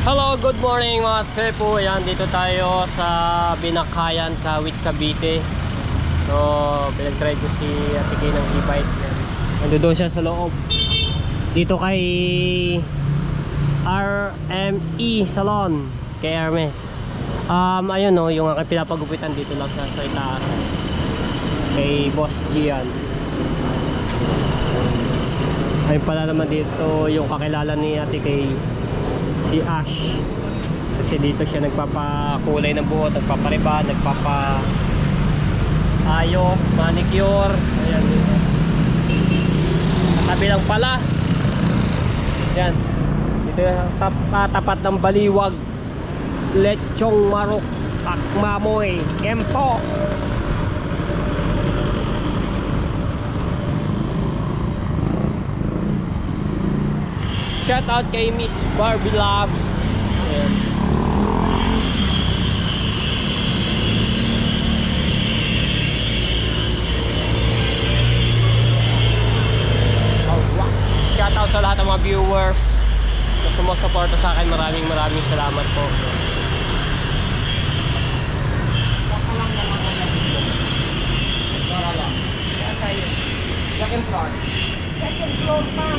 Hello, good morning mga trepo. Ayan, dito tayo sa Binakayan, Kawit, Cavite. So, pinag-try ko si Ate Kay ng e-bike. Nandoon siya sa loob. Dito kay RME Salon, kay Hermes. Ayun no, yung aking pinapagupitan dito lang sa itaas. Kay Boss Gian. Ayun pala naman dito yung kakilala ni Ate Kay, si Ash. Kasi dito siya nagpapakulay ng buhok, nagpapariban, nagpapaayos, manicure. Ayan, sa kabilang pala, yan, dito tapat ng Baliwag, Lechong Marok, Akmamoy, Kempo. Shout out kay Miss Barbie Loves. Ayan. Shout out sa lahat ng mga viewers na sumusuporta sa akin. Maraming salamat po. Second floor. Second floor pa.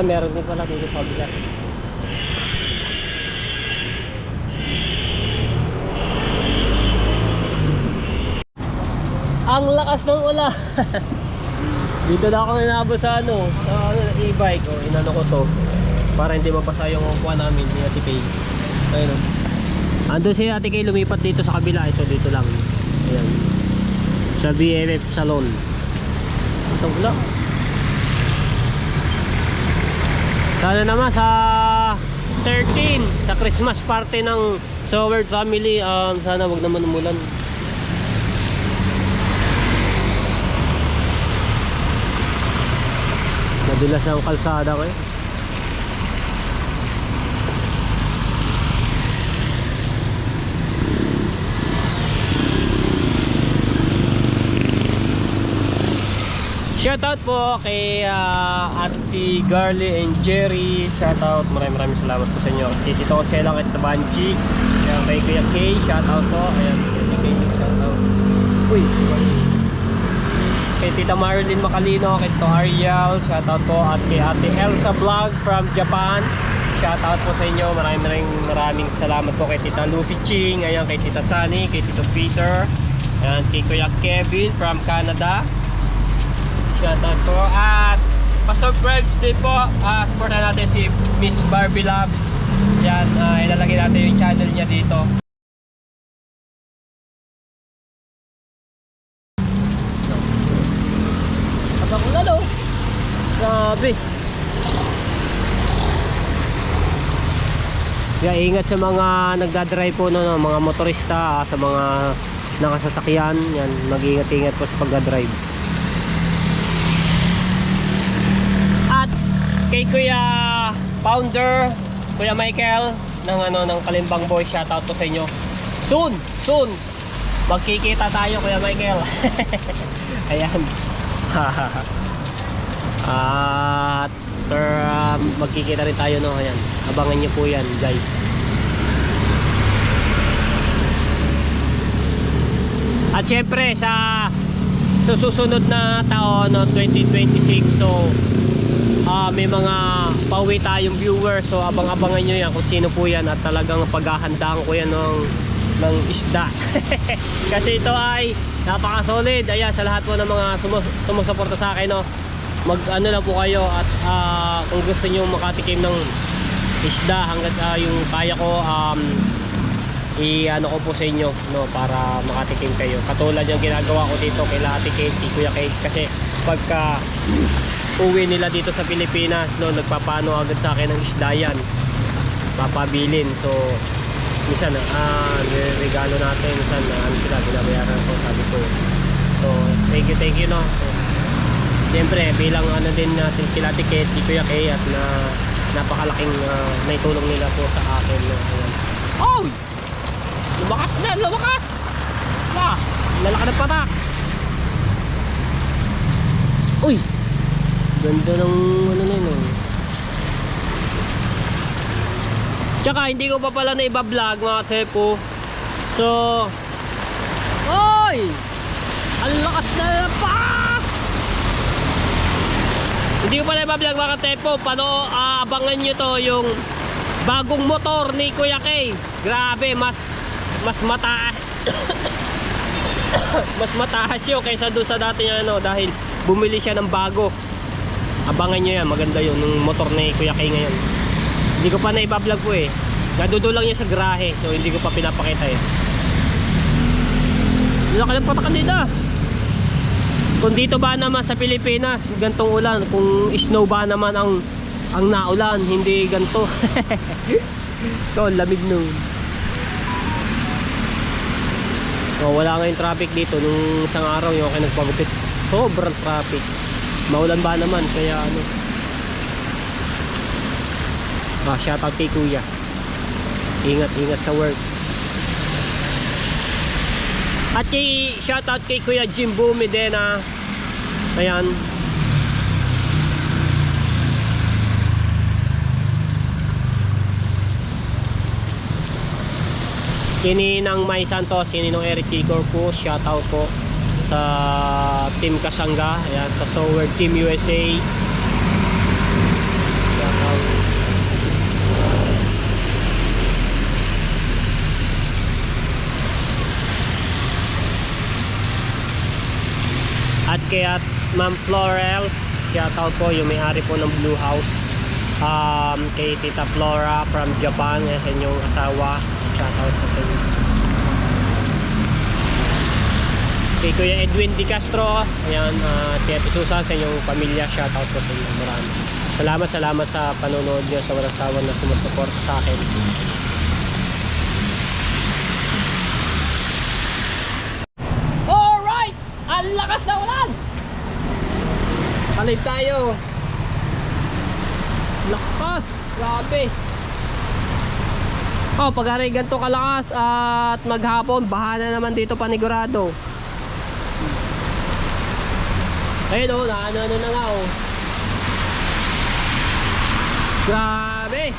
Meron din pala dito sa kabila. Ang lakas ng ulan. Dito na ako inabot sa e-bike. Inano ko to para hindi mabasa yung upuan namin ni Ate Kay. Ayun. Ando si Ate Kay lumipat dito sa kabila. Ito dito lang. Ayan. Sa BFF Salon. Isang ulan. Sana naman sa 13 sa Christmas party ng Soward family, sana wag naman umulan. Madulas ang kalsada ko eh. Shoutout po kay Ate Garly and Jerry. Shoutout, maraming salamat po sa inyo. Kay Tito Selang at Tabanchi. Ayan, kay Kuya Kay, shoutout po. Ayan, kay Kay, shoutout. Uy, kay Tita Marilyn Macalino, kay Tito Ariel, shoutout po. At kay Ate Elsa Vlog from Japan, shoutout po sa inyo. Maraming salamat po kay Tita Lucy Ching. Ayan, kay Tita Sunny, kay Tito Peter. Ayan, kay Kuya Kevin from Canada. Shoutout po. At pa-subscribe din po, supportan natin si Miss Barbie Loves. Yan, ilalagay natin yung channel niya dito. Abang ko na daw. Grabe. Kaya ingat sa mga nagdadrive po, mga motorista, sa mga nakasasakyan. Yan, mag-ingat-ingat po sa pagdadrive. Kay Kuya Founder, Kuya Michael ng Kalimbang Boy, shoutout po sa inyo. Soon magkikita tayo, Kuya Michael. Ayan. At magkikita rin tayo, no. Ayan, abangan niyo po yan, guys. At syempre sa susunod na taon, 2026, so may mga pauwi tayong viewers, so abang-abangan nyo yan kung sino po yan. At talagang paghahandaan ko yan ng isda. Kasi ito ay napaka-solid. Ayan, sa lahat po ng mga sumusuporta sa akin, no, mag-ano lang po kayo. At kung gusto nyo makatikim ng isda, hanggat yung kaya ko, i-ano ko po sa inyo, no, para makatikim kayo. Katulad yung ginagawa ko dito kay Ate Kate, Kuya Kate. Kasi pagka uwi nila dito sa Pilipinas, no, nagpapano agad sa akin ng isda yan, papabilin. So minsan regalo natin, minsan sila binabayaran ko, sabi ko. So thank you, no. So, siyempre bilang din natin kila Ate Kate, Kuya Kate, at napakalaking naitulong nila po sa akin, no. Oh! Lumakas na! yan, lumakas! Lalaki ng patak! Uy! Ganda ng ano na yun. Tsaka hindi ko pa pala na iba-vlog mga tepo. So, oy! Ang lakas na pa! Hindi ko pala iba-vlog mga tepo. Paano abangan nyo to yung bagong motor ni Kuya K. Grabe, mas mataas. Mas mataas yun kaysa doon sa dati niya ano, dahil bumili siya ng bago. Abangan nyo yan, maganda yun yung motor ni Kuya K ngayon. Hindi ko pa na iba-vlog po eh. Nadudulang niya sa garahe, so hindi ko pa pinapakita eh. Laki ng patakan dito. Kung dito ba naman sa Pilipinas, gantong ulan, kung snow ba naman ang naulan, hindi ganto. So, lamig nun. So, wala nga yung traffic dito nung isang araw yung ako nagpagupit. Sobrang traffic. Maulan ba naman, kaya ano. Shoutout kay Kuya. Ingat sa work. At shoutout kay Kuya Jim Bumi din ayan. Kininang May Santos, Kininong Eric T. Corpus, shoutout po sa Team Kasangga, ayan, sa Sower Team USA. Shoutout. At kaya Ma'am Florels, shoutout po yung may-ari po ng Blue House. Kay Tita Flora from Japan, sa inyong asawa, shoutout po sa inyo. Kay Kuya Edwin Di Castro, ayan, Tia Susan, sa inyong pamilya, shoutout po sa inyo. Marami. Salamat sa panonood nyo, sa walang sawa na sumusuporta sa akin. Alright! Ang lakas na ulan! Kalib tayo. Lakas! Grabe! Oh, pag aray ganito kalakas at maghapon, baha na naman dito panigurado. Ayun o, ano na nga o. Grabe!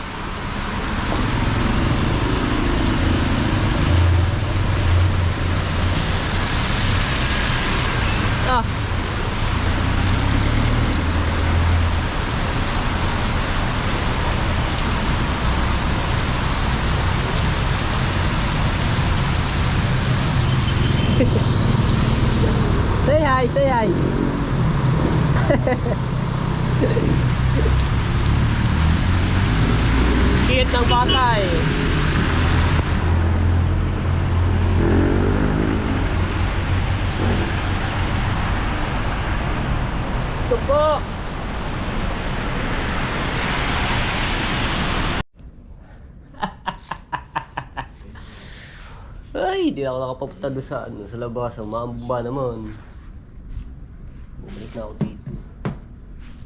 Say hi. Cute ng bata eh. Ito po. Ay, di ako nakapapunta doon sa labas. Maamba naman. Bumalik na ako dito.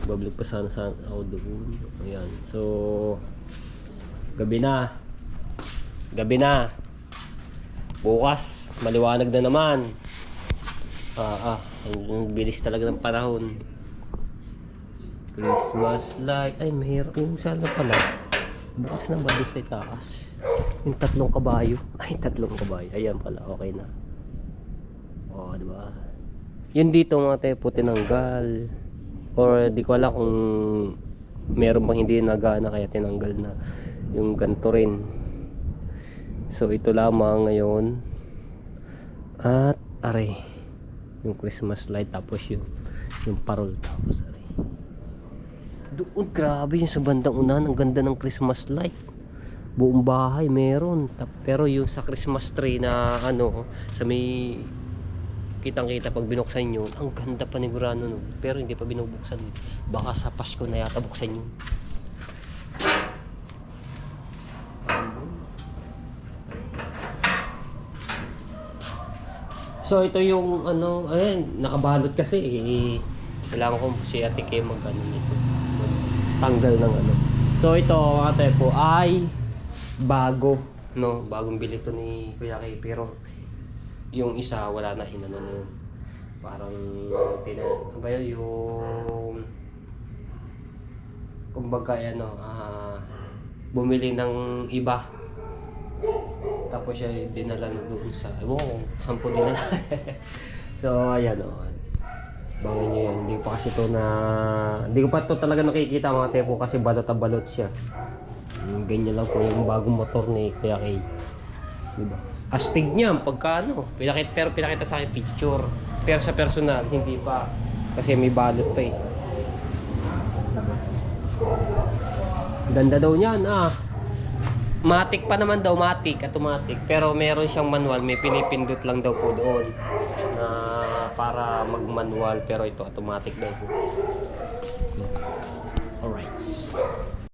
Babalik pa sana ako doon. Ayan. So, gabi na. Bukas, maliwanag na naman. Ang bilis talaga ng panahon. Christmas light. Ay, mahirap yung sana pala. Bukas na ba doon sa itaas? Yung 3 kabayo. Ay, 3 kabayo. Ayan pala, okay na. O, diba? Yun dito mga tepo, tinanggal. Or di ko alam kung meron bang hindi nagana kaya tinanggal na. Yung ganito rin. So, ito lamang ngayon. At, aray. Yung Christmas light. Tapos yung parol. Tapos, aray. Doon, grabe yung sa bandang unahan. Ang ganda ng Christmas light. Buong bahay meron, pero yung sa Christmas tree na ano sa may kitang-kita pag binuksan yun, ang ganda panigurado nun, pero hindi pa binubuksan. Baka sa Pasko na yata buksan yun. So ito yung ano, ayun, nakabalot kasi kailangan ko si Ate Kay mag-ano nito, tanggal ng ano. So ito mga tepo ay bago. No, bagong bili to ni Kuya Kay. Pero yung isa wala na, inano na yun. Parang ano ba yun, yung kumbaga ano, bumili ng iba. Tapos siya dinala na doon sa, sampu dinala. So ayan o. Bangin nyo yan. Hindi pa kasi to na, hindi ko pa to talaga nakikita mga tepo kasi balot na balot siya. Ganyan lang po yung bagong motor ni Kuya Kay. Diba? Astig niya pagka ano, pero pinakita sa akin picture. Pero sa personal, hindi pa. Kasi may balot pa eh. Ganda daw niyan Matic pa naman daw, automatic. Pero meron siyang manual, may pinipindot lang daw po doon na para mag-manual, pero ito automatic daw po. Alright.